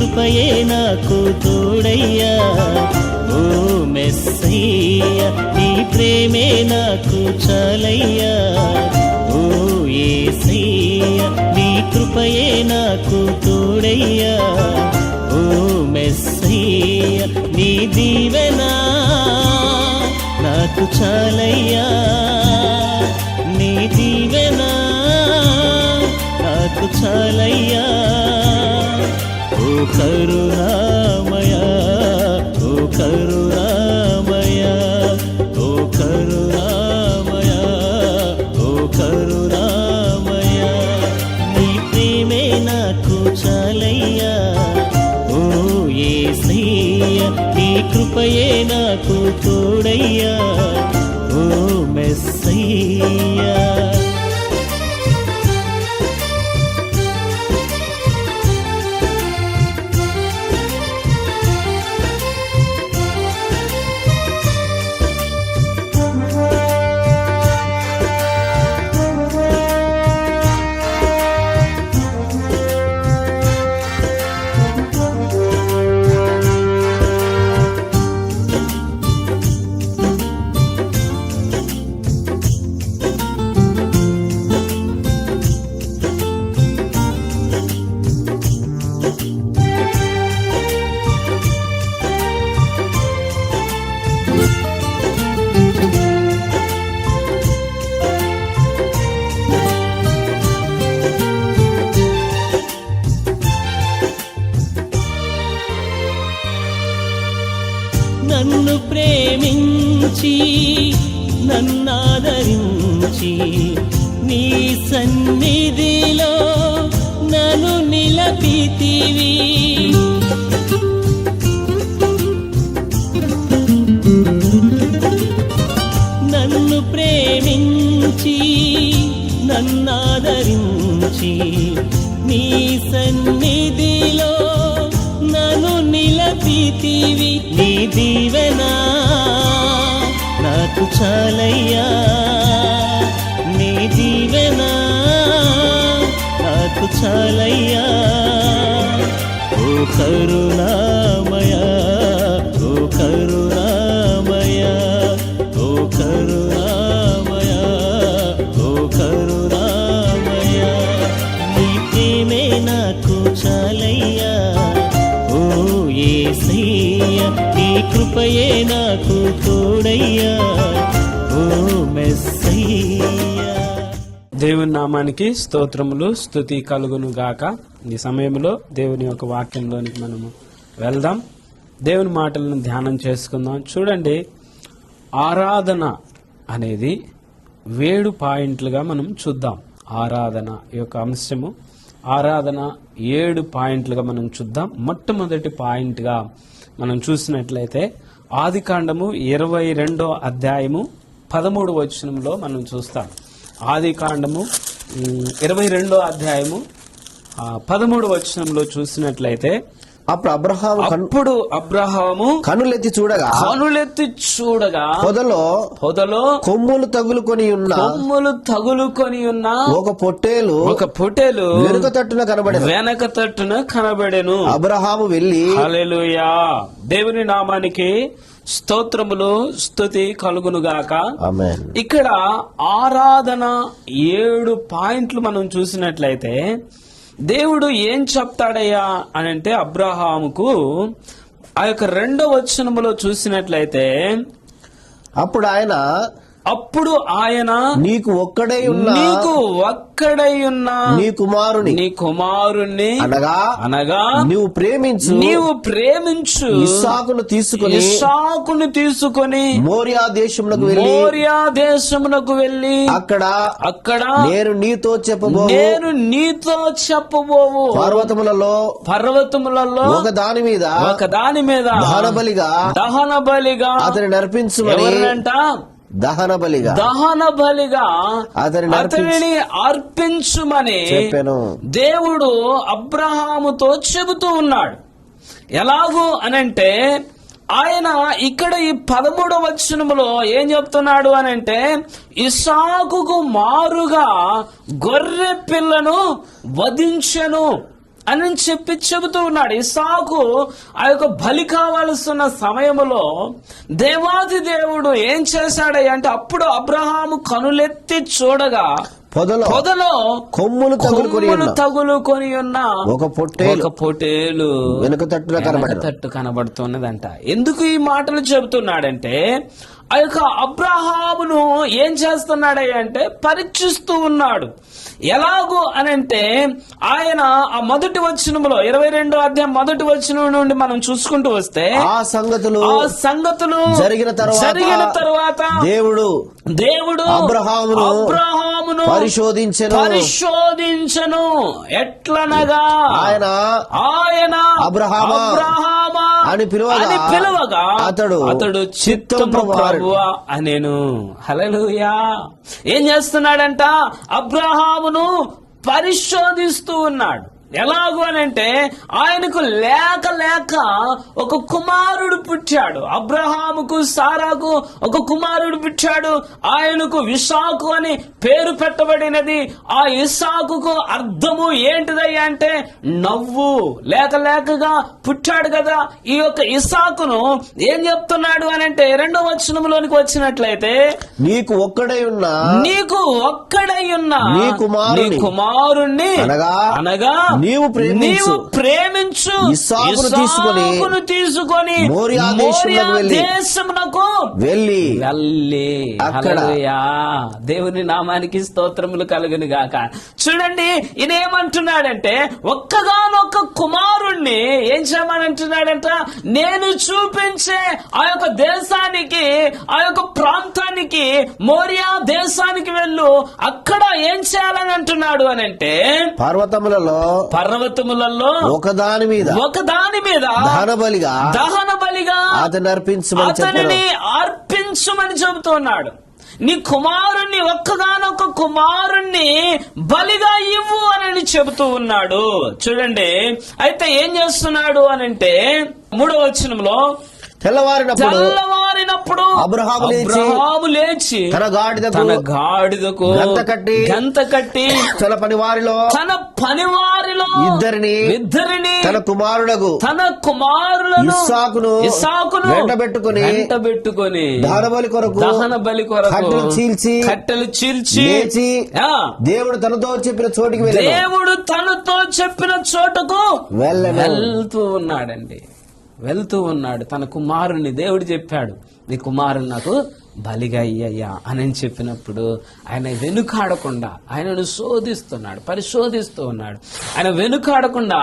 కృపయే నాకు తోడయ్యా. ఓ మెస్సయ్యా నీ ప్రేమే నాకు చాలయ్యా. ఓ యేసయ్యా నీ కృపయే నాకు తోడయ్యా. ఓ మెస్సయ్యా నీ దీవెనా నాకు చాలయ్యా. నీ దీవెనా నాకు చాలయ్యా. ఓ కరుణామయా, ఓ కరుణామయా, ఓ కరుణామయా, ఓ కరుణామయా నీ ప్రేమే నాకు చాలయ్యా. ఓ యేసయ్యా నీ కృపయే నాకు తోడయ్యా. ఓ మెస్సయ్యా. నన్ను ప్రేమించి నన్నాదరించి నీ సన్నిధిలో నన్ను నిలపితివి. నన్ను ప్రేమించి నన్నాదరించి నీ సన్నిధిలో నన్ను నిలపితివి. నీ దీవెనా నాకు చాలయ్యా. నీ దీవెనా నాకు చాలయ్యా. ఓ కరుణామయా, ఓ కరుణామయా, ఓ కరుణామయా, ఓ కరుణామయా నీ ప్రేమే నాకు చాలయ్యా. ఓ యేసయ్యా నీ కృపయే నాకు తోడయ్యా. ఓ మెస్సయ్యా. దేవుని నామానికి స్తోత్రములు, స్తుతి కలుగును గాక. ఈ సమయంలో దేవుని యొక్క వాక్యంలోనికి మనము వెళ్దాం. దేవుని మాటలను ధ్యానం చేసుకుందాం. చూడండి, ఆరాధన అనేది 7 పాయింట్లుగా మనం చూద్దాం. ఆరాధన యొక్క అంశము, ఆరాధన 7 పాయింట్లుగా మనం చూద్దాం. మొట్టమొదటి పాయింట్గా మనం చూసినట్లయితే ఆదికాండము 22వ అధ్యాయము 13వ వచనంలో మనం చూస్తాం. ఆదికాండము 22వ అధ్యాయము 13వ వచనంలో చూసినట్లయితే అప్పుడు అబ్రహాము కనులెత్తి చూడగా పొదలో కొమ్ములు తగులుకొని ఉన్న ఒక పొట్టేలు వెనుక తట్టున కనబడెను. అబ్రహాము వెళ్లి, హల్లెలూయా, దేవుని నామానికి స్తోత్రములు, స్తుతి కలుగునుగాక. ఆమేన్. ఇక్కడ ఆరాధన 7 పాయింట్లు మనం చూసినట్లయితే దేవుడు ఏం చెప్తాడయ్యా అని అంటే అబ్రహాముకు ఆ యొక్క 2వ వచనములో చూసినట్లయితే అప్పుడు ఆయన నీకు ఒక్కడై ఉన్న నీ కుమారుణ్ణి అనగా నీవు ప్రేమించు ఇస్సాకును తీసుకొని మోరియా దేశమునకు వెళ్ళి అక్కడ నేను నీతో చెప్పబోవు పర్వతములలో ఒకదాని మీద దహన బలిగా అతని దహన బలిగా అతనిని అర్పించుమని దేవుడు అబ్రహాముతో చెబుతూ ఉన్నాడు. ఎలాగూ అనంటే ఆయన ఇక్కడ ఈ 13వ వచనములో ఏం చెప్తున్నాడు అనంటే ఇస్సాకుకు మారుగా గొర్రె పిల్లను వధించెను. అని చెప్పి చెబుతూ ఉన్నాడు. ఇస్సాకు ఆ యొక్క బలి కావలసిన సమయంలో దేవాది దేవుడు ఏం చేశాడయ్య అంటే, అప్పుడు అబ్రహాము కనులెత్తి చూడగా పొదలో కొమ్ములు తగులుకొని ఉన్న ఒక పొట్టేలు వెనుక తట్టు కనబడుతున్నదంట. ఎందుకు ఈ మాటలు చెబుతున్నాడంటే, ఆ యొక్క అబ్రహామును ఏం చేస్తున్నాడయ్య అంటే పరీక్షిస్తూ ఉన్నాడు. ఎలాగూ అనంటే, ఆయన ఆ మొదటి వచనములో 22వ అధ్యాయం మొదటి వచనం నుండి మనం చూసుకుంటూ వస్తే ఆ సంగతులు జరిగిన తరువాత దేవుడు అబ్రహామును పరిశోధించెను. ఎట్లనగా ఆయన అబ్రహామా అని పిలువగా అతడు చిత్తము ప్రభువా అనేను. హల్లెలూయా. ఏం చేస్తున్నాడంట? అబ్రహామును పరిశోధిస్తూ ఉన్నాడు. ఎలాగూ అనంటే, ఆయనకు లేక ఒక కుమారుడు పుట్టాడు. అబ్రహాముకు సారాకు ఒక కుమారుడు పుట్టాడు. ఆయనకు ఇస్సాకు అని పేరు పెట్టబడినది. ఆ ఇస్సాకుకు అర్థము ఏంటిదయ్యా అంటే నవ్వు. లేకగా పుట్టాడు కదా. ఈ యొక్క ఇస్సాకును ఏం చెప్తున్నాడు అనంటే, 2వ వచనంలోనికి వచ్చినట్లయితే, నీకు ఒక్కడై ఉన్న నీ కుమారుణ్ణి అనగా నీవు ప్రేమించు ఇస్సాకును తీసుకొని మోరియా దేశమునకు వెళ్ళి హల్లెలూయా. దేవుని నామానికి స్తోత్రములు కలుగును గాక. చూడండి, ఈయనేమంటున్నాడంటే, ఒక్కగానొక్క కుమారుణ్ణి ఏం చేయమనంటున్నాడంట? నేను చూపించే ఆ యొక్క దేశానికి, ఆ యొక్క ప్రాంతానికి, మోరియా దేశానికి వెళ్ళు. అక్కడ ఏం చేయాలని అంటున్నాడు అనంటే, పర్వతములలో ఒకదాని మీద దహన బలిగా అతన్ని అర్పించమని చెబుతున్నాడు. నీ కుమారుణ్ణి, ఒక్కగానొక్క కుమారుణ్ణి బలిగా ఇవ్వు అని చెబుతూ ఉన్నాడు. చూడండి, అయితే ఏం చేస్తున్నాడు అనంటే, 3వ వచనంలో, తెల్లవారినప్పుడు అబ్రహాము లేచి తన గాడిదకు గంత కట్టి తన పనివారిలో ఇద్దరిని తన కుమారులను ఇస్సాకును వెంటబెట్టుకొని దహన బలి కొరకు కట్టెలు చీల్చి దేవుడు తనతో చెప్పిన చోటుకు వెళ్తూ ఉన్నాడు. తన కుమారుణ్ణి దేవుడు చెప్పాడు, నీ కుమారుని నాకు బలిగా అయ్యయ్యా అని చెప్పినప్పుడు ఆయన వెనుకాడకుండా ఆయనను పరిశోధిస్తూ ఉన్నాడు. ఆయన వెనుకాడకుండా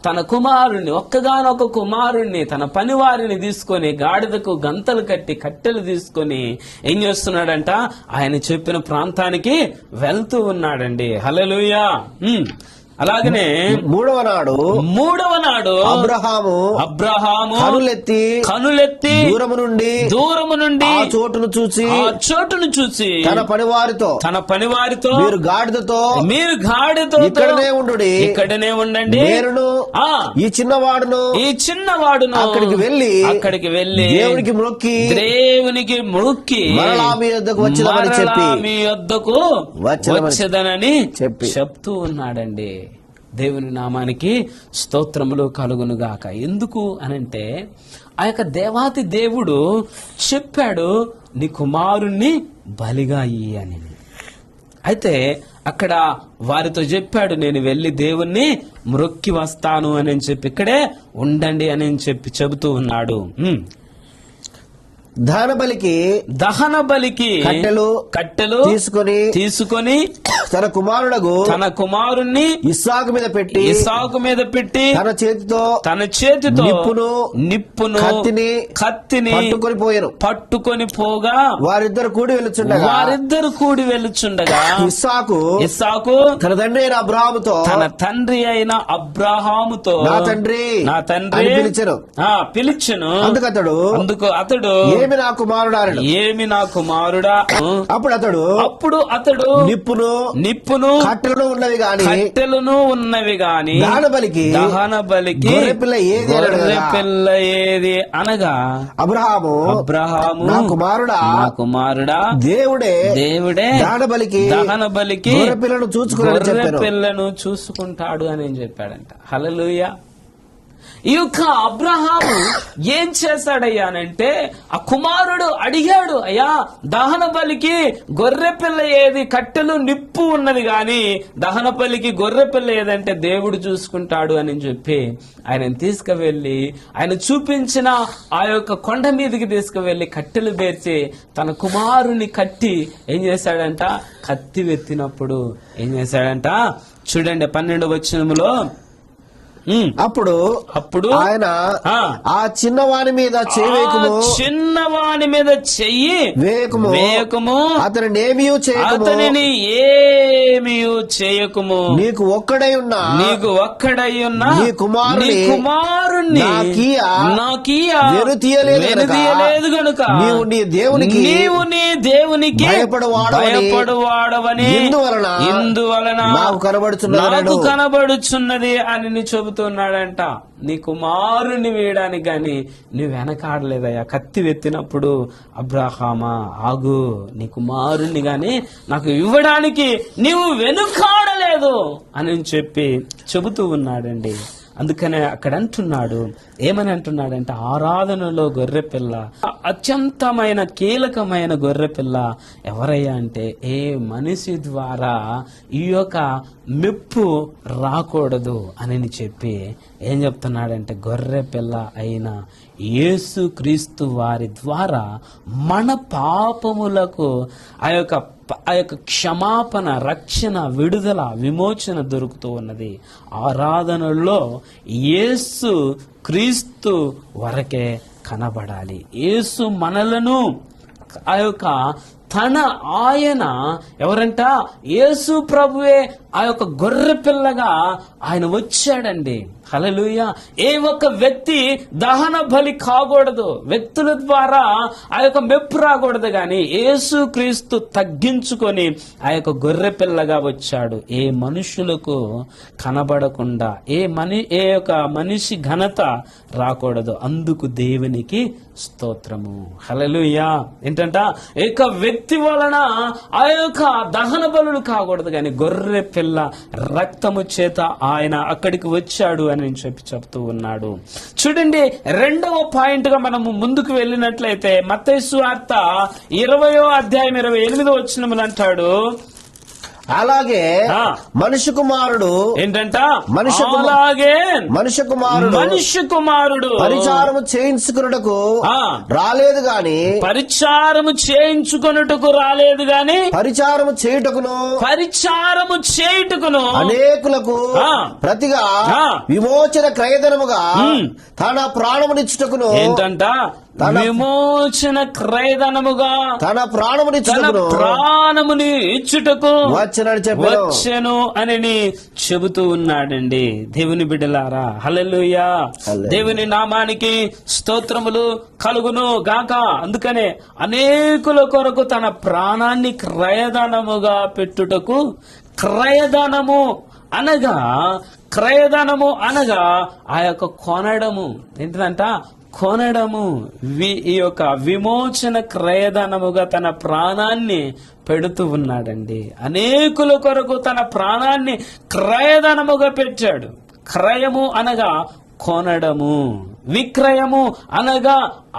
తన కుమారుణ్ణి, ఒక్కగానొక్క కుమారుణ్ణి, తన పనివారిని తీసుకొని గాడిదకు గంతలు కట్టి కట్టెలు తీసుకొని ఏం చేస్తున్నాడంట? ఆయన చెప్పిన ప్రాంతానికి వెళ్తూ ఉన్నాడండి. హల్లెలూయా. అలాగనే మూడవ నాడు అబ్రహాము కనులెత్తి దూరము నుండి ఆ చోటును చూసి తన పనివారితో మీరు గాడిదతో ఇక్కడనే ఉండండి, ఈ చిన్నవాడును అక్కడికి వెళ్ళి దేవునికి మొక్కి మరలా మీ యొద్దకు వచ్చేదనని చెప్తూ ఉన్నాడండి. దేవుని నామానికి స్తోత్రములు కలుగునుగాక. ఎందుకు అనంటే, ఆ యొక్క దేవాతి దేవుడు చెప్పాడు, నీ కుమారుణ్ణి బలిగా ఇయ్యి అని. అయితే అక్కడ వారితో చెప్పాడు, నేను వెళ్లి దేవుణ్ణి మ్రొక్కి వస్తాను అని చెప్పి ఇక్కడే ఉండండి అని చెప్పి చెబుతూ ఉన్నాడు. దహన బలికి కట్టెలు తీసుకొని తన కుమారుణ్ణి ఇస్సాకు మీద పెట్టి తన చేతితో నిప్పును కత్తిని పట్టుకొని పోగా వారిద్దరు కూడి వెళ్ళుచుండగా ఇస్సాకు తన తండ్రి అయిన అబ్రాహాముతో నా తండ్రి పిలిచెను. అందుకు అతడు ఏమి నా కుమారుడా అనెను. ఏమి నా కుమారుడా. అప్పుడు అతడు నిప్పును కట్టెలను ఉన్నవి గాని దహన బలికి గొర్రెపిల్ల ఏది అనగా అబ్రహాము నా కుమారుడా దేవుడే దహన బలికి గొర్రెపిల్లను చూసుకుంటాడు అని చెప్పాడంట. హల్లెలూయా. ఈ యొక్క అబ్రహాము ఏం చేశాడయ్యానంటే, ఆ కుమారుడు అడిగాడు, అయ్యా దహన బలికి గొర్రె పిల్ల ఏది, కట్టెలు నిప్పు ఉన్నది గాని దహన బలికి గొర్రె పిల్ల ఏదంటే దేవుడు చూసుకుంటాడు అని చెప్పి ఆయన తీసుకువెళ్లి, ఆయన చూపించిన ఆ యొక్క కొండ మీదకి తీసుకువెళ్లి కట్టెలు పేర్చి తన కుమారుని కట్టి ఏం చేశాడంట, కత్తి వెత్తినప్పుడు ఏం చేశాడంట చూడండి 12వ వచనములో, అప్పుడు ఆయన ఆ చిన్నవాని మీద చిన్నవాని మీద చెయ్యి వేయకము అతనిని ఏమీ చేయకము నీకు ఒక్కడై ఉన్నా నీ కుమారుణ్ణి వెనుతీయలేదు గనుక నీవు నీ దేవునికి భయపడువాడవని ఇందువలన నాకు కనబడుచున్నది అని చెబుతున్నాడంట. నీ కుమారుని వేయడానికి గాని నువ్వు వెనకాడలేదయ్యా. కత్తి వెత్తినప్పుడు అబ్రహామా ఆగు, నీ కుమారుని గాని నాకు ఇవ్వడానికి నీవు వెనుకాడలేదు అని చెప్పి చెబుతూ ఉన్నాడండి. అందుకనే అక్కడ అంటున్నాడు, ఏమని అంటున్నాడంటే, ఆరాధనలో గొర్రెపిల్ల, అత్యంతమైన కీలకమైన గొర్రెపిల్ల ఎవరయ్యా అంటే, ఏ మనిషి ద్వారా ఈ యొక్క మెప్పు రాకూడదు అని చెప్పి ఏం చెప్తున్నాడంటే, గొర్రెపిల్ల అయిన యేసు క్రీస్తు వారి ద్వారా మన పాపములకు ఆ యొక్క క్షమాపణ, రక్షణ, విడుదల, విమోచన దొరుకుతూ ఉన్నది. ఆరాధనలో యేసు క్రీస్తు వరకే కనబడాలి. యేసు మనలను ఆ యొక్క ఆయన ఎవరంట, యేసు ప్రభువే ఆ యొక్క గొర్రె పిల్లగా ఆయన వచ్చాడండి. హల్లెలూయా. ఏ ఒక్క వ్యక్తి దహన బలి కాకూడదు, వ్యక్తుల ద్వారా ఆ యొక్క మెప్పు రాకూడదు, గాని యేసు క్రీస్తు తగ్గించుకొని ఆ యొక్క గొర్రె పిల్లగా వచ్చాడు. ఏ మనుషులకు కనబడకుండా ఏ యొక్క మనిషి ఘనత రాకూడదు. అందుకు దేవునికి స్తోత్రము. హల్లెలూయా. ఏంటంట, ఏక వ్యక్తి వలన ఆ యొక్క దహన బలులు కాకూడదు, కానీ గొర్రె పిల్ల రక్తము చేత ఆయన అక్కడికి వచ్చాడు అని చెప్తూ ఉన్నాడు. చూడండి, 2వ పాయింట్ గా మనము ముందుకు వెళ్ళినట్లయితే మత్తయి సువార్త 20వ అధ్యాయం 28వ వచనములు అంటాడు, అలాగే మనుష్య కుమారుడు ఏంటంట, మనుష్య కుమారుడు పరిచారము చేయించుకున్నటకు రాలేదు గాని పరిచారము చేయుటకును అనేకులకు ప్రతిగా విమోచన క్రయధనముగా తన ప్రాణమునిచ్చుటకును ఏంటంట, విమోచన క్రయధనముగా తన ప్రాణముని ఇచ్చుటకు వచ్చెను అని చెబుతూ ఉన్నాడండి. దేవుని బిడ్డలారా, హల్లెలూయా. దేవుని నామానికి స్తోత్రములు కలుగును గాక. అందుకనే అనేకుల కొరకు తన ప్రాణాన్ని క్రయధనముగా పెట్టుటకు, క్రయధనము అనగా ఆ యొక్క కొనడము ఏంటంట, ఈ యొక్క విమోచన క్రయధనముగా తన ప్రాణాన్ని పెడుతూ ఉన్నాడండి. అనేకుల కొరకు తన ప్రాణాన్ని క్రయధనముగా పెట్టాడు. క్రయము అనగా కొనడము, విక్రయము అనగా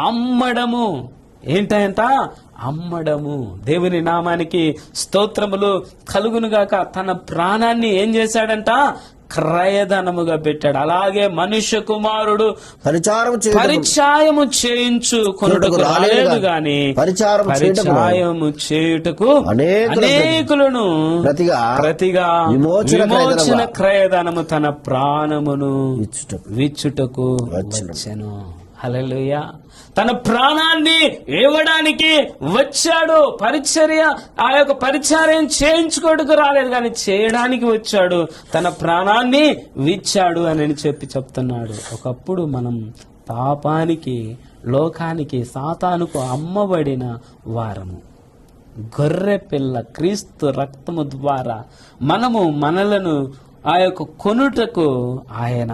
అమ్మడము. ఏంటంట, అమ్మడము. దేవుని నామానికి స్తోత్రములు కలుగునుగాక. తన ప్రాణాన్ని ఏం చేశాడంట, క్రయధనముగా పెట్టాడు. అలాగే మనుష్య కుమారుడు పరిచయము చేయించుకొనుటకు రాలేదు గాని పరిచయము చేయుటకు అనేకులను ప్రతిగా విమోచన క్రయధనము తన ప్రాణమును విచ్చుటకు వచ్చెను. హల్లెలూయా. తన ప్రాణాన్ని ఇవ్వడానికి వచ్చాడు. ఆ యొక్క పరిచర్యం చేయించుకోవడానికి రాలేదు, కానీ చేయడానికి వచ్చాడు. తన ప్రాణాన్ని విచ్చాడు అని చెప్తున్నాడు. ఒకప్పుడు మనం పాపానికి లోకానికి సాతానుకు అమ్మబడిన వారము. గొర్రె పిల్ల క్రీస్తు రక్తము ద్వారా మనలను ఆ యొక్క కొనుటకు ఆయన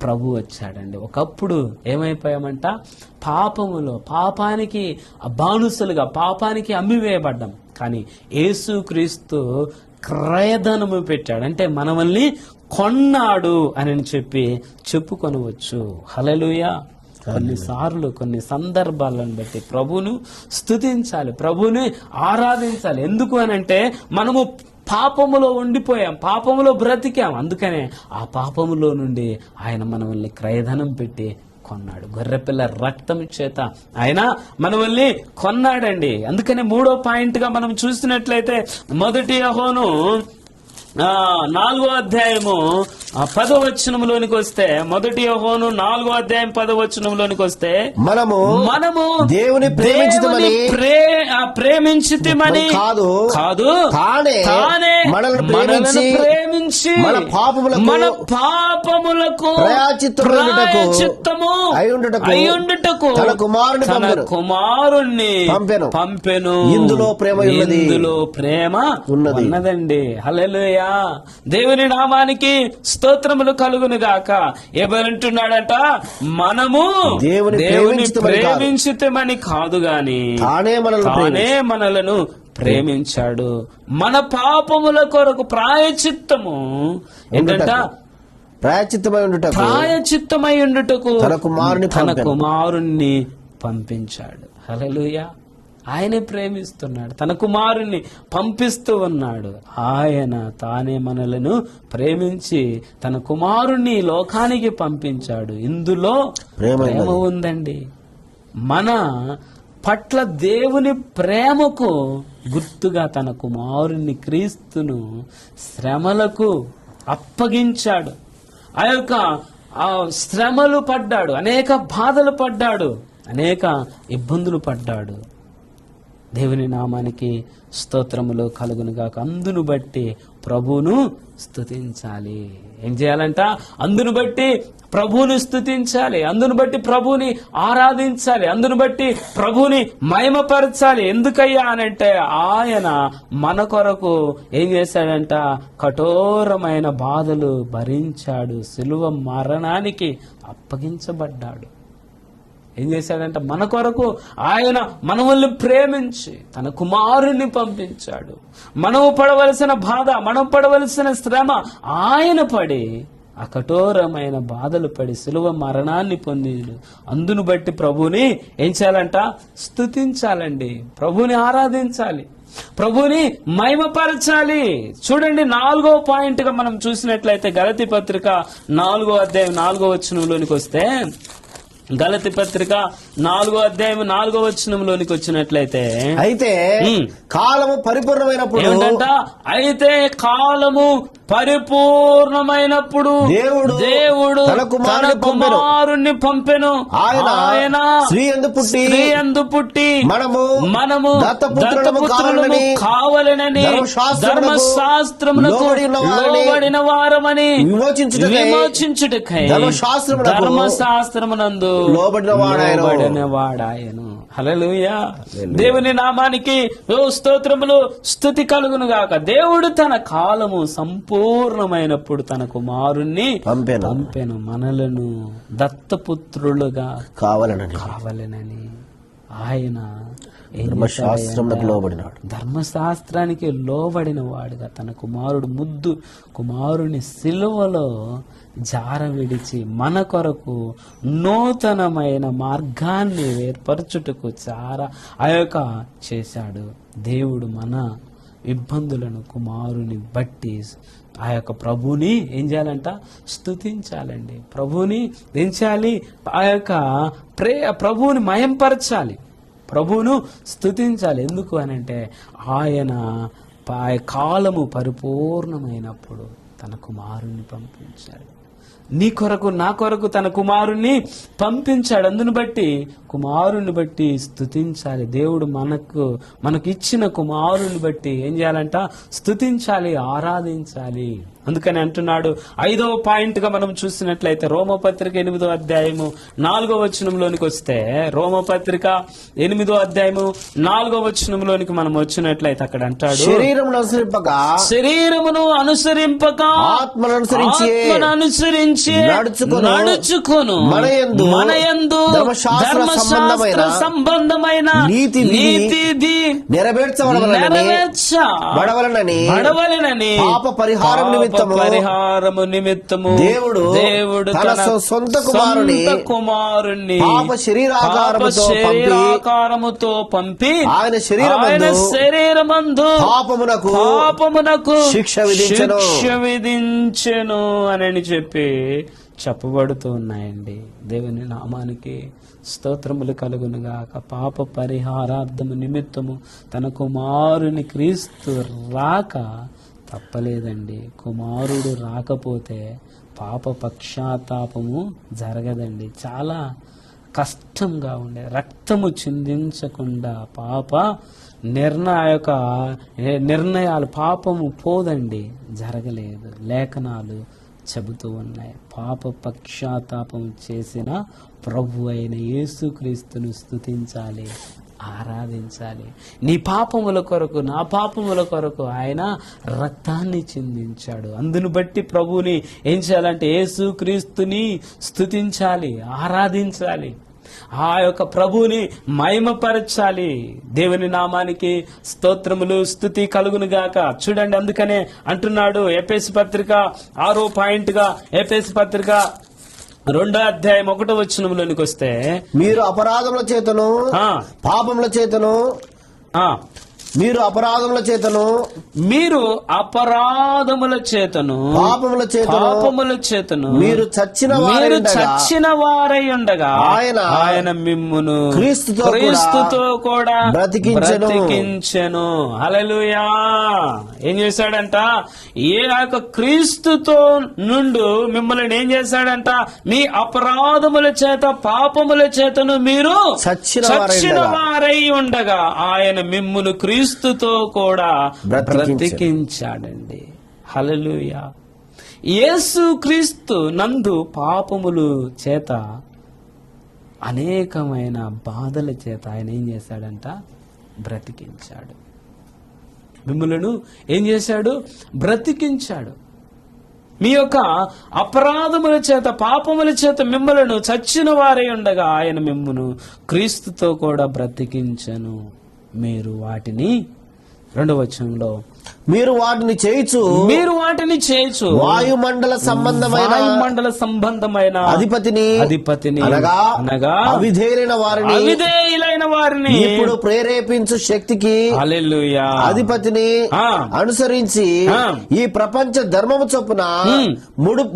ప్రభు వచ్చాడండి. ఒకప్పుడు ఏమైపోయామంట, పాపానికి బానిసలుగా, పాపానికి అమ్మివేయబడ్డాం. కానీ యేసుక్రీస్తు క్రయధనము పెట్టాడు, అంటే మనల్ని కొన్నాడు అని చెప్పుకొనవచ్చు. హల్లెలూయా. కొన్నిసార్లు కొన్ని సందర్భాలను బట్టి ప్రభును స్తుతించాలి, ప్రభుని ఆరాధించాలి. ఎందుకు అనంటే మనము పాపములో ఉండిపోయాం, పాపములో బ్రతికాం. అందుకనే ఆ పాపములో నుండి ఆయన మనల్ని క్రయధనం పెట్టి కొన్నాడు. గొర్రెపిల్ల రక్తం చేత ఆయన మనల్ని కొన్నాడండి. అందుకనే 3వ పాయింట్ గా మనం చూసినట్లయితే 1 యోహాను 4వ అధ్యాయము 10వ వచనంలోనికి వస్తే, 1 యోహాను 4వ అధ్యాయం 10వ వచనంలోనికి వస్తే, మనము దేవుని ప్రేమించితిమని కాదు తానే మనల్ని ప్రేమించి మన పాపములకు ప్రాయశ్చిత్తము అయ్యుండుటకు తన కుమారుణ్ణి పంపెను. ఇందులో ప్రేమ ఉన్నదండి. హల్లెలూయా. దేవుని నామానికి స్తోత్రములు కలుగును గాక. ఏమంటున్నాడట, మనము దేవుని ప్రేమించితమని కాదు గాని తానే మనలను ప్రేమించాడు. మన పాపముల కొరకు ప్రాయశ్చిత్తము ఏంటంట, ప్రాయశ్చిత్తమై ఉండుటకు తన కుమారుణ్ణి పంపించాడు. హల్లెలూయా. ఆయనే ప్రేమిస్తున్నాడు, తన కుమారుణ్ణి పంపిస్తూ ఉన్నాడు. ఆయన తానే మనలను ప్రేమించి తన కుమారుణ్ణి లోకానికి పంపించాడు. ఇందులో ప్రేమ ఉందండి. మన పట్ల దేవుని ప్రేమకు గుర్తుగా తన కుమారుణ్ణి క్రీస్తును శ్రమలకు అప్పగించాడు. ఆ యొక్క శ్రమలు పడ్డాడు, అనేక బాధలు పడ్డాడు, అనేక ఇబ్బందులు పడ్డాడు. దేవుని నామానికి స్తోత్రములు కలుగునుగాక. అందును బట్టి ప్రభువును స్తుతించాలి. ఏం చేయాలంట, అందును బట్టి ప్రభువుని స్తుతించాలి, అందును బట్టి ప్రభువుని ఆరాధించాలి, అందును బట్టి ప్రభువుని మహిమపరచాలి. ఎందుకయ్యా అనంటే ఆయన మన కొరకు ఏం చేశాడంట, కఠోరమైన బాధలు భరించాడు, సిలువ మరణానికి అప్పగించబడ్డాడు. ఏం చేశాడంట, మన కొరకు ఆయన మనల్ని ప్రేమించి తన కుమారుణ్ణి పంపించాడు. మనము పడవలసిన బాధ, మనం పడవలసిన శ్రమ ఆయన పడి ఆ కఠోరమైన బాధలు పడి సిలువ మరణాన్ని పొందిడు. అందును బట్టి ప్రభుని ఏం చేయాలంట, స్తుతించాలండి, ప్రభుని ఆరాధించాలి, ప్రభుని మహిమపరచాలి. చూడండి, 4వ పాయింట్ గా మనం చూసినట్లయితే గలతీ పత్రిక 4వ అధ్యాయం 4వ వచనంలోనికి వస్తే, గలతీ పత్రిక 4వ అధ్యాయం 4వ వచనంలోనికి వచ్చినట్లయితే, అయితే కాలము పరిపూర్ణమైనప్పుడు దేవుడు తన కుమారుణ్ణి పంపెను. ఆయన స్త్రీ యందు పుట్టి మనము దత్తపుత్రులము కావాలనని ధర్మశాస్త్రమునకు లోబడిన వారమని విమోచించుటకై ధర్మశాస్త్రమునందు లోబడిన వాడాయను. హల్లెలూయా. దేవుని నామానికి స్తోత్రములు, స్తుతి కలుగును గాక. దేవుడు తన కాలము సంపూర్ణమైనప్పుడు తన కుమారుణ్ణి పంపెను, మనలను దత్తపుత్రులుగా కావాలనని. ఆయన ధర్మశాస్త్రానికి లోబడిన వాడుగా తన కుమారుని సిలువలో జార విడిచి మన కొరకు నూతనమైన మార్గాన్ని ఏర్పరచుటకు ఆ యొక్క చేశాడు. దేవుడు మన ఇబ్బందులను కుమారుని బట్టి ఆ యొక్క ప్రభుని ఏం చేయాలంట, స్తుతించాలండి. ప్రభుని ఏం చేయాలి, ఆ యొక్క ప్రభువుని మయంపరచాలి, ప్రభువును స్తుతించాలి. ఎందుకు అనంటే ఆయన కాలము పరిపూర్ణమైనప్పుడు తన కుమారుణ్ణి పంపించాడు. నీ కొరకు నా కొరకు తన కుమారుణ్ణి పంపించాడు. అందును బట్టి కుమారుని బట్టి స్తుతించాలి. దేవుడు మనకు ఇచ్చిన కుమారుని బట్టి ఏం చేయాలంట, స్తుతించాలి, ఆరాధించాలి. అందుకని అంటున్నాడు. 5వ పాయింట్ గా మనం చూసినట్లయితే రోమపత్రిక 8వ అధ్యాయము 4వ వచనంలోనికి వస్తే, రోమపత్రిక 8వ అధ్యాయము 4వ వచనంలోనికి మనం వచ్చినట్లయితే అక్కడ అంటాడు, శరీరమును అనుసరింపక ఆత్మను అనుసరించి నడుచుకొను మనయందు ధర్మశాస్త్ర సంబంధమైన నీతి నెరవేర్చబడవలెనని పరిహారము నిమిత్తము దేవుడు తన సొంత కుమారుణ్ణి పాప శరీరాకారముతో పంపి ఆయన శరీరమందు పాపమునకు శిక్ష విధించెను అని చెప్పి చెప్పబడుతూ ఉన్నాయండి. దేవుని నామానికి స్తోత్రములు కలుగునుగాక. పాప పరిహారార్థము నిమిత్తము తన కుమారుని క్రీస్తు రాక తప్పలేదండి. కుమారుడు రాకపోతే పాప పశ్చాత్తాపము జరగదండి. చాలా కష్టంగా ఉండే, రక్తము చిందించకుండా పాప నిర్ణయాలు పాపము పోదండి, జరగలేదు. లేఖనాలు చెబుతూ ఉన్నాయి. పాప పశ్చాత్తాపం చేసిన ప్రభు అయిన యేసుక్రీస్తును స్తుతించాలి, ఆరాధించాలి. నీ పాపముల కొరకు, నా పాపముల కొరకు ఆయన రక్తాన్ని చిందించాడు. అందును బట్టి ప్రభువుని ఏం చేయాలంటే యేసుక్రీస్తుని స్తుతించాలి, ఆరాధించాలి. ఆ యొక్క ప్రభువుని మహిమపరచాలి. దేవుని నామానికి స్తోత్రములు, స్తుతి కలుగును గాక. చూడండి, అందుకనే అంటున్నాడు ఎఫెసు పత్రిక 6వ పాయింట్ గా, ఎఫెసు పత్రిక 2వ అధ్యాయం 1వ వచనంలోనికి వస్తే, మీరు అపరాధముల చేతను పాపముల చేతను మీరు అపరాధముల చేతను పాపముల చేతను మీరు చచ్చిన వారై ఉండగా ఆయన మిమ్మును క్రీస్తుతో కూడా బ్రతికించెను. హల్లెలూయా. ఏం చేశాడంట? ఏ యొక్క క్రీస్తుతో నుండి మిమ్మల్ని ఏం చేశాడంట? మీ అపరాధముల చేత పాపముల చేతను మీరు చచ్చిన వారై ఉండగా ఆయన మిమ్మును క్రీస్తుతో కూడా బ్రతికించాడండి. హల్లెలూయా. యేసు క్రీస్తు నందు పాపములు చేత, అనేకమైన బాధల చేత ఆయన ఏం చేశాడంట? బ్రతికించాడు. మిమ్ములను ఏం చేశాడు? బ్రతికించాడు. మీ యొక్క అపరాధముల చేత పాపముల చేత మిమ్మలను చచ్చిన వారై ఉండగా ఆయన మిమ్మును క్రీస్తుతో కూడా బ్రతికించను. మీరు వాటిని 2వ వచనంలో మీరు వాటిని చేయుచు వాయుమండల సంబంధమైన అధిపతిని అనగా అవిధేయులైన వారిని ఇప్పుడు ప్రేరేపించు శక్తికి హల్లెలూయా అధిపతిని అనుసరించి ఈ ప్రపంచ ధర్మము చొప్పున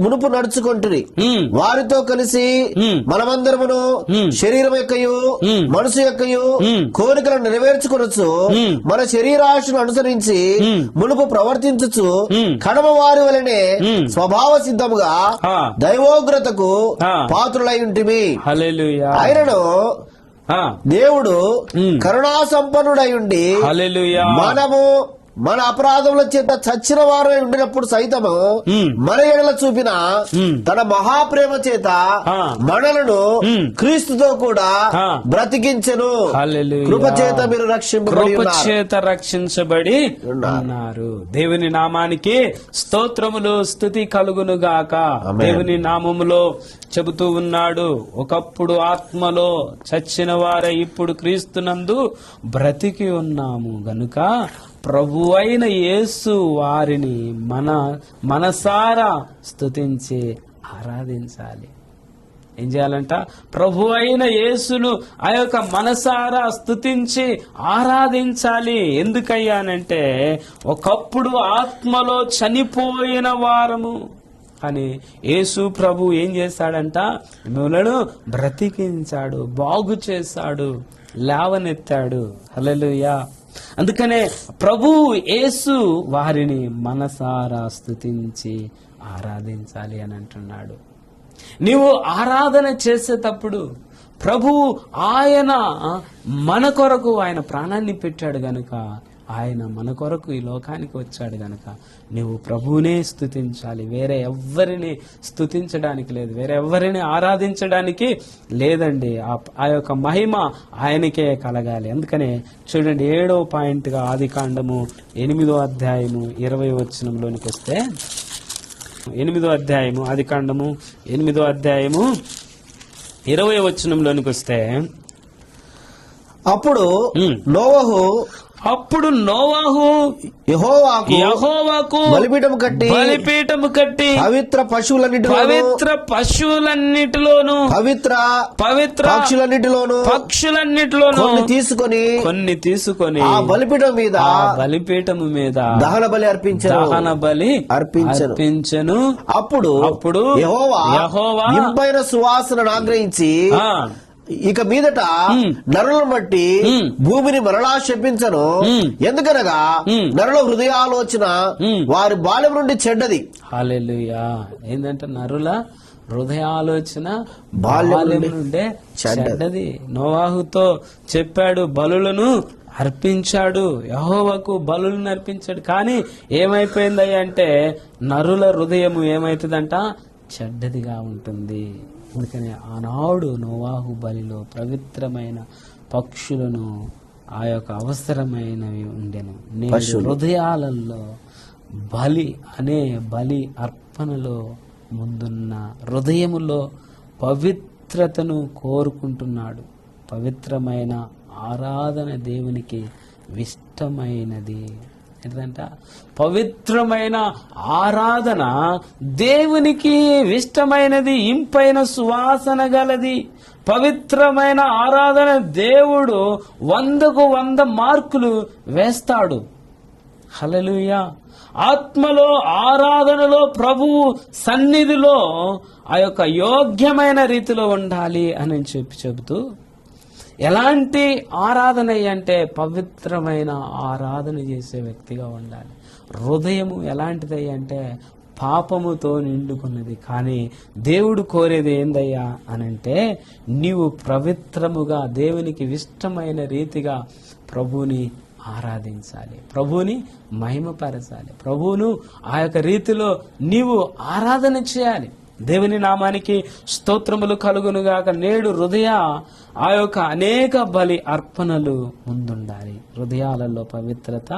మునుపు నడుచుకుంటుని వారితో కలిసి మనమందరమును శరీరం యొక్కయు మనసు యొక్కయు కోరికలను నెరవేర్చుకొనొచ్చు మన శరీరాశను అనుసరించి మునుపు ప్రవర్తించుచు కడమ వారి వలనే స్వభావ సిద్ధముగా దైవోగ్రతకు పాత్రులై ఉంటిమి. హల్లెలూయా. ఆయనను దేవుడు కరుణా సంపన్నుడై ఉండి మనము మన అపరాధముల చేత చచ్చిన వారై ఉండినప్పుడు సైతము మన ఎడల చూపిన తన మహాప్రేమ చేత మనలను క్రీస్తుతో కూడా బ్రతికించెను. కృపచేత మీరు రక్షించబడి ఉన్నారు. దేవుని నామానికి స్తోత్రములు, స్తుతి కలుగును గాక. దేవుని నామములో చెబుతూ ఉన్నాడు, ఒకప్పుడు ఆత్మలో చచ్చిన వారై ఇప్పుడు క్రీస్తునందు బ్రతికి ఉన్నాము గనుక ప్రభు అయిన యేసు వారిని మనసారా స్తుతించి ఆరాధించాలి. ఏం చేయాలంట? ప్రభు అయిన యేసును ఆ యొక్క మనసారా స్తుతించి ఆరాధించాలి. ఎందుకయ్యానంటే ఒకప్పుడు ఆత్మలో చనిపోయిన వారము, కానీ యేసు ప్రభు ఏం చేశాడంట? మిమ్మల్ని బ్రతికించాడు, బాగు చేశాడు, లేవనెత్తాడు. హల్లెలూయా. అందుకనే ప్రభు యేసు వారిని మనసారా స్తుతించి ఆరాధించాలి అని అంటున్నాడు. నీవు ఆరాధన చేసేటప్పుడు ప్రభువు ఆయన మన కొరకు ఆయన ప్రాణాన్ని పెట్టాడు గనుక, ఆయన మన కొరకు ఈ లోకానికి వచ్చాడు గనక నువ్వు ప్రభువునే స్తుతించాలి. వేరే ఎవ్వరిని స్తుతించడానికి లేదు, వేరే ఎవ్వరిని ఆరాధించడానికి లేదండి. ఆ యొక్క మహిమ ఆయనకే కలగాలి. అందుకనే చూడండి 7వ పాయింట్గా ఆదికాండము 8వ అధ్యాయము 20వ వచనంలోనికి వస్తే, 8వ అధ్యాయము ఆదికాండము 8వ అధ్యాయము 20వ వచనంలోనికి వస్తే, అప్పుడు నోవహు యెహోవాకు బలిపీఠము కట్టి పవిత్ర పశువులన్నిటిలోను పవిత్ర పక్షులన్నిటిలోను కొన్ని తీసుకొని ఆ బలిపీఠము మీద దహన బలి అర్పించెను. అప్పుడు యెహోవా ఇంపైన సువాసనను ఆగ్రహించి, ఇక మీదట నరులను బట్టి భూమిని మరలా శపించను. ఎందుకనగా నరుల హృదయాలోచన వారి బాల్యం నుండి చెడ్డది. హల్లెలూయా. ఏంటంటే నరుల హృదయాలోచన బాల్యం నుండే చెడ్డది. నోవాహుతో చెప్పాడు, బలులను అర్పించాడు, యెహోవాకు బలులను అర్పించాడు. కానీ ఏమైపోయిందయ్యా అంటే నరుల హృదయము ఏమైతుందంట, చెడ్డదిగా ఉంటుంది. అందుకని ఆనాడు నోవాహు బలిలో పవిత్రమైన పక్షులను ఆ యొక్క అవసరమైనవి ఉండెను. నేడు హృదయాలలో బలి అర్పణలో ముందున్న హృదయములో పవిత్రతను కోరుకుంటున్నాడు. పవిత్రమైన ఆరాధన దేవునికి ఇష్టమైనది. ఏంటంట, పవిత్రమైన ఆరాధన దేవునికి ఇష్టమైనది, ఇంపైన సువాసన గలది. పవిత్రమైన ఆరాధన దేవుడు 100కు 100 మార్కులు వేస్తాడు. హల్లెలూయా. ఆత్మలో ఆరాధనలో ప్రభువు సన్నిధిలో ఆ యొక్క యోగ్యమైన రీతిలో ఉండాలి అని చెబుతూ, ఎలాంటి ఆరాధన అంటే పవిత్రమైన ఆరాధన చేసే వ్యక్తిగా ఉండాలి. హృదయము ఎలాంటిది అంటే పాపముతో నిండుకున్నది. కానీ దేవుడు కోరేది ఏందయ్యా అనంటే నీవు పవిత్రముగా దేవునికి ఇష్టమైన రీతిగా ప్రభువుని ఆరాధించాలి, ప్రభువుని మహిమపరచాలి, ప్రభువును ఆ యొక్క రీతిలో నీవు ఆరాధన చేయాలి. దేవుని నామానికి స్తోత్రములు కలుగునుగాక. నేడు ఆ యొక్క అనేక బలి అర్పణలు ముందుండాలి. హృదయాలలో పవిత్రత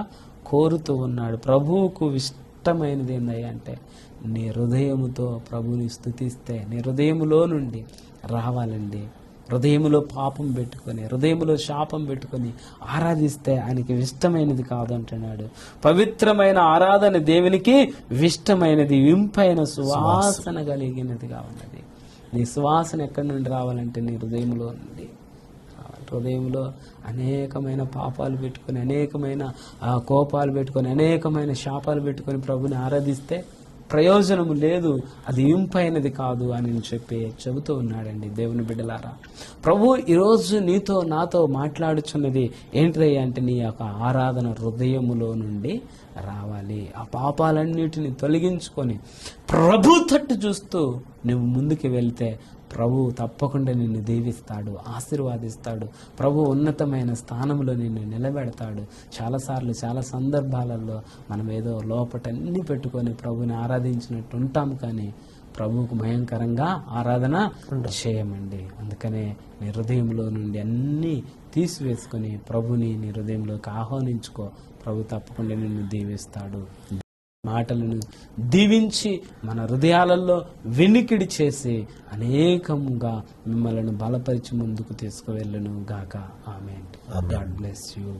కోరుతూ ఉన్నాడు. ప్రభువుకు ఇష్టమైనది ఏంటంటే నీ హృదయముతో ప్రభువుని స్తుతిస్తే నీ హృదయములో నుండి రావాలండి. హృదయములో పాపం పెట్టుకొని, హృదయములో శాపం పెట్టుకొని ఆరాధిస్తే ఆయనకి ఇష్టమైనది కాదు అంటున్నాడు. పవిత్రమైన ఆరాధన దేవునికి ఇష్టమైనది, ఇంపైన సువాసన కలిగినదిగా ఉన్నది. నీ సువాసన ఎక్కడి నుండి రావాలంటే నీ హృదయంలో నుండి రావాలి. హృదయంలో అనేకమైన పాపాలు పెట్టుకొని, అనేకమైన కోపాలు పెట్టుకొని, అనేకమైన శాపాలు పెట్టుకొని ప్రభుని ఆరాధిస్తే ప్రయోజనము లేదు, అది ఇంపైనది కాదు అని చెప్పి చెబుతూ ఉన్నాడండి. దేవుని బిడ్డలారా, ప్రభు ఈరోజు నీతో నాతో మాట్లాడుచున్నది ఏంటిదయ్యా అంటే నీ యొక్క ఆరాధన హృదయములో నుండి రావాలి. ఆ పాపాలన్నిటిని తొలగించుకొని ప్రభు తట్టు చూస్తూ నువ్వు ముందుకు వెళ్తే ప్రభు తప్పకుండా నిన్ను దీవిస్తాడు, ఆశీర్వాదిస్తాడు. ప్రభు ఉన్నతమైన స్థానంలో నిన్ను నిలబెడతాడు. చాలాసార్లు చాలా సందర్భాలలో మనం ఏదో లోపటన్నీ పెట్టుకొని ప్రభుని ఆరాధించినట్టు ఉంటాం, కానీ ప్రభువుకు భయంకరంగా ఆరాధన చేయమండి. అందుకనే నీ హృదయంలో నుండి అన్నీ తీసివేసుకొని ప్రభుని నీ హృదయంలోకి ఆహ్వానించుకో. ప్రభు తప్పకుండా నిన్ను దీవిస్తాడు. మాటలను దీవించి మన హృదయాలలో వినికిడి చేసి అనేకముగా మిమ్మల్ని బలపరిచి ముందుకు తీసుకువెళ్ళను గాక. ఆమేన్. God bless you.